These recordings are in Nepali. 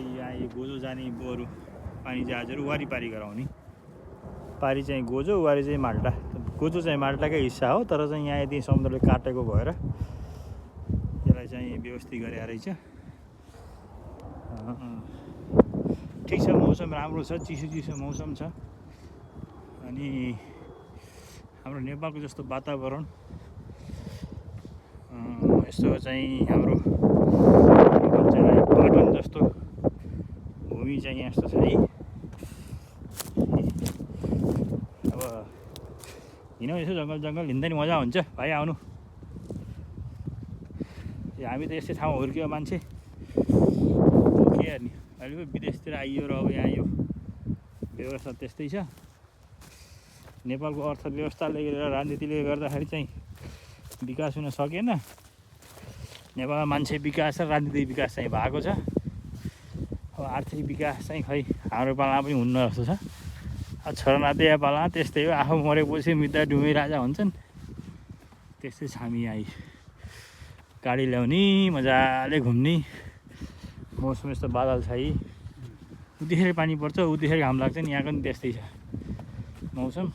यहाँ यो गोजो जाने बरु पानी जहाजहरू वारिपारि गराउने पारी चाहिँ गोजो वारी चाहिँ माल्टा गोजो चाहिँ माल्टाकै हिस्सा हो तर चाहिँ यहाँ यदि समुद्रले काटेको भएर यसलाई चाहिँ व्यवस्थित गरे रहेछ ठिक छ मौसम राम्रो छ चिसो चिसो मौसम छ अनि हाम्रो नेपालको जस्तो वातावरण यस्तो चाहिँ हाम्रो पाटन जस्तो भूमि चाहिँ यहाँ यस्तो छ है अब हिँड्नु यसो जङ्गल हिँड्दा नि मजा हुन्छ भाइ आउनु हामी त यस्तै ठाउँ हुर्कियो मान्छे के हेर्ने अहिले पो विदेशतिर आइयो र अब यहाँ यो व्यवस्था त्यस्तै छ नेपालको अर्थव्यवस्थाले राजनीतिले गर्दाखेरि चाहिँ विकास हुन सकेन नेपालमा मान्छे विकास र राजनीतिक विकास चाहिँ भएको छ अब आर्थिक विकास चाहिँ खै हाम्रो पालामा पनि हुन्न जस्तो छ अब छोरानाति पालामा त्यस्तै हो आफू मरेपछि मृदा डुमे राजा हुन्छन् त्यस्तै छ हामी आई गाडी ल्याउने मजाले घुम्ने मौसम यस्तो बादल छ है उतिखेर पानी पर्छ उतिखेर घाम लाग्छ नि यहाँको नि त्यस्तै छ मौसम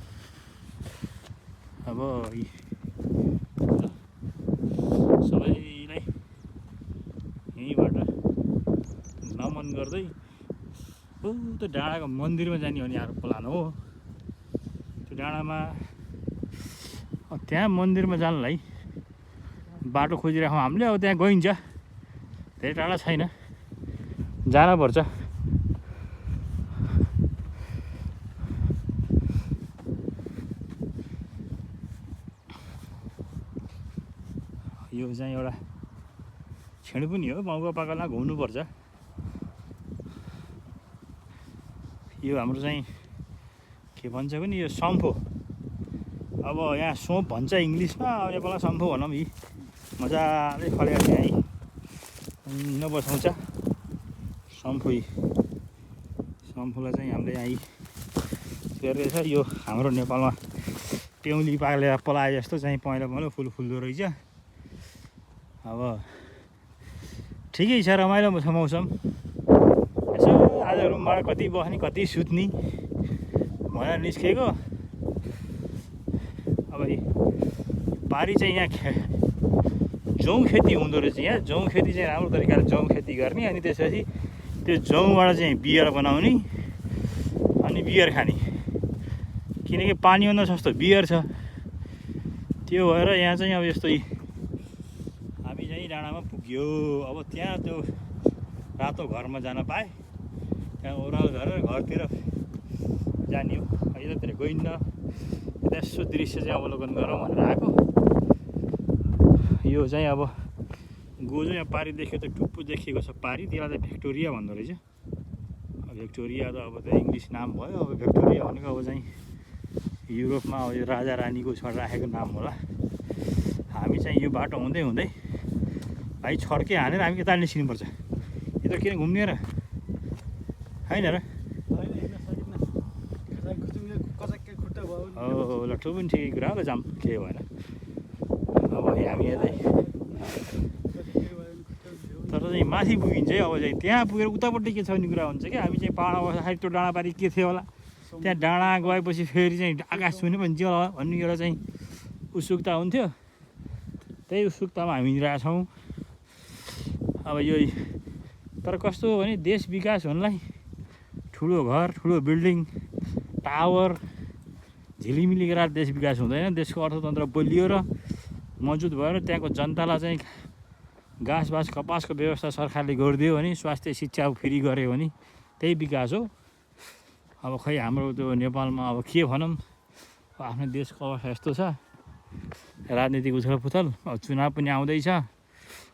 अब सबैलाई यहीँबाट नमन गर्दै त्यो डाँडाको मन्दिरमा जाने हो नि हाम्रो प्लान हो त्यो डाँडामा त्यहाँ मन्दिरमा जानुलाई बाटो खोजिराखौँ हामीले अब त्यहाँ गइन्छ धेरै टाढा छैन जानुपर्छ यो चाहिँ एउटा छेड पनि हो गाउँको पाकामा घुम्नुपर्छ यो हाम्रो चाहिँ के भन्छ भने यो सम्फो अब यहाँ सोप भन्छ इङ्ग्लिसमा अब नेपालमा सम्फो भनौँ यी मजाले फलेको छ है नबसाउँछ सम्फुलाई चाहिँ हामीले यहाँ हेर्दैछ यो हाम्रो नेपालमा पेउली पालेर पलाए जस्तो चाहिँ पहेँलो फुल फुल्दो रहेछ अब ठिकै छ रमाइलो छ मौसम यसो आज रुमबाट कति बस्ने कति सुत्ने भनेर निस्केको अब पारी चाहिँ यहाँ जौँ खेती हुँदो रहेछ यहाँ जौँ खेती चाहिँ राम्रो तरिकाले जौँ खेती गर्ने अनि त्यसपछि त्यो जौँबाट चाहिँ बियर बनाउने अनि बियर खाने किनकि पानीभन्दा सस्तो बियर छ त्यो भएर यहाँ चाहिँ अब यस्तो हामी चाहिँ डाँडामा पुग्यो अब त्यहाँ त्यो रातो घरमा जान पाएँ त्यहाँ ओह्रालो झरेर घरतिर जाने हो यतातिर गइन्न यता यसो दृश्य चाहिँ अवलोकन गरौँ भनेर आएको यो चाहिँ अब गोजो यहाँ पारी देख्यो त टुप्पो देखिएको छ पारी त्यसलाई चाहिँ भिक्टोरिया भन्दो रहेछ भिक्टोरिया त अब त इङ्ग्लिस नाम भयो अब भिक्टोरिया भनेको अब चाहिँ युरोपमा अब यो राजा रानीको छड राखेको नाम होला हामी चाहिँ यो बाटो हुँदै हुँदै भाइ छड्के हानेर हामी यता निस्किनुपर्छ यो त किन घुम्ने र होइन र ल ठुलो पनि ठिकै कुरा हो जाम के भएर अब हामी यतै तर चाहिँ माथि पुगिन्छ है अब चाहिँ त्यहाँ पुगेर उतापट्टि के छ भन्ने कुरा हुन्छ क्या हामी चाहिँ पाहाडमा बस्दाखेरि त्यो डाँडापारी के थियो होला त्यहाँ डाँडा गएपछि फेरि चाहिँ आकाश छुने पनि थियो होला भन्ने एउटा चाहिँ उत्सुकता हुन्थ्यो त्यही उत्सुकतामा हामी हिँडिरहेछौँ अब यो तर कस्तो हो भने देश विकास हुनलाई ठुलो घर ठुलो बिल्डिङ टावर झिलिमिली गरेर देश विकास हुँदैन देशको अर्थतन्त्र बलियो र मजबुत भएर त्यहाँको जनतालाई चाहिँ घाँसबास कपासको व्यवस्था सरकारले गरिदियो भने स्वास्थ्य शिक्षा फ्री गर्यो भने त्यही विकास हो अब खै हाम्रो त्यो नेपालमा अब के भनौँ आफ्नो देशको अवस्था यस्तो छ राजनीतिक उथलपुथल अब चुनाव पनि आउँदैछ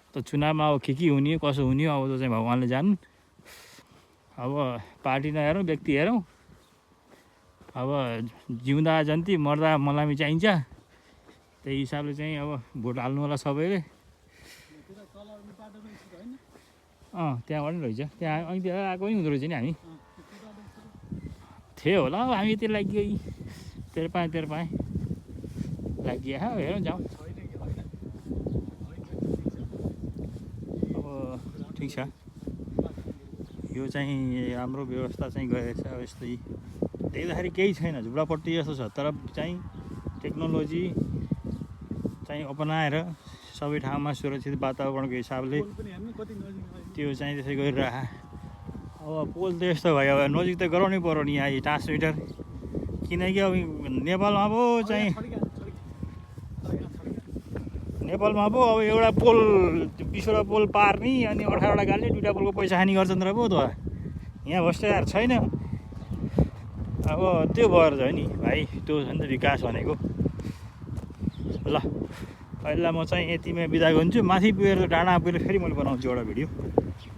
त चुनावमा अब के हुने कसो हुने अब त चाहिँ भगवान्ले जान्नु अब पार्टी नहेरौँ व्यक्ति हेरौँ अब जिउँदा जन्ती मर्दा मलामी चाहिन्छ त्यही हिसाबले चाहिँ अब भोट हाल्नु होला सबैले त्यहाँबाट नि रहेछ त्यहाँ अनि त्यहाँ आएको पनि हुँदो रहेछ नि हामी थियो होला अब हामी त्यो लागि तेरो पाएँ लागि हेरौँ जाउँ अब ठिक छ यो चाहिँ हाम्रो व्यवस्था चाहिँ गएछ यस्तै देख्दाखेरि केही छैन झुडापट्टि जस्तो छ तर चाहिँ टेक्नोलोजी चाहिँ अपनाएर सबै ठाउँमा सुरक्षित वातावरणको हिसाबले त्यो चाहिँ त्यसै गरिरह अब पोल त यस्तो भयो अब नजिक त गराउनै पर्यो नि यहाँ ट्रान्समिटर किनकि अब नेपालमा पो चाहिँ नेपालमा पो अब एउटा पोल 20वटा पोल पार्ने अनि 18वटा गाड्ने 2टा पोलको पैसा खाने गर्छन् र पो त यहाँ भ्रष्टाचार छैन अब त्यो भएर चाहिँ नि भाइ त्यो छ नि त विकास भनेको ल अहिले म चाहिँ यतिमै बिदा गर्छु माथि पुगेर डाँडा पुगेर फेरि मैले बनाउँछु एउटा भिडियो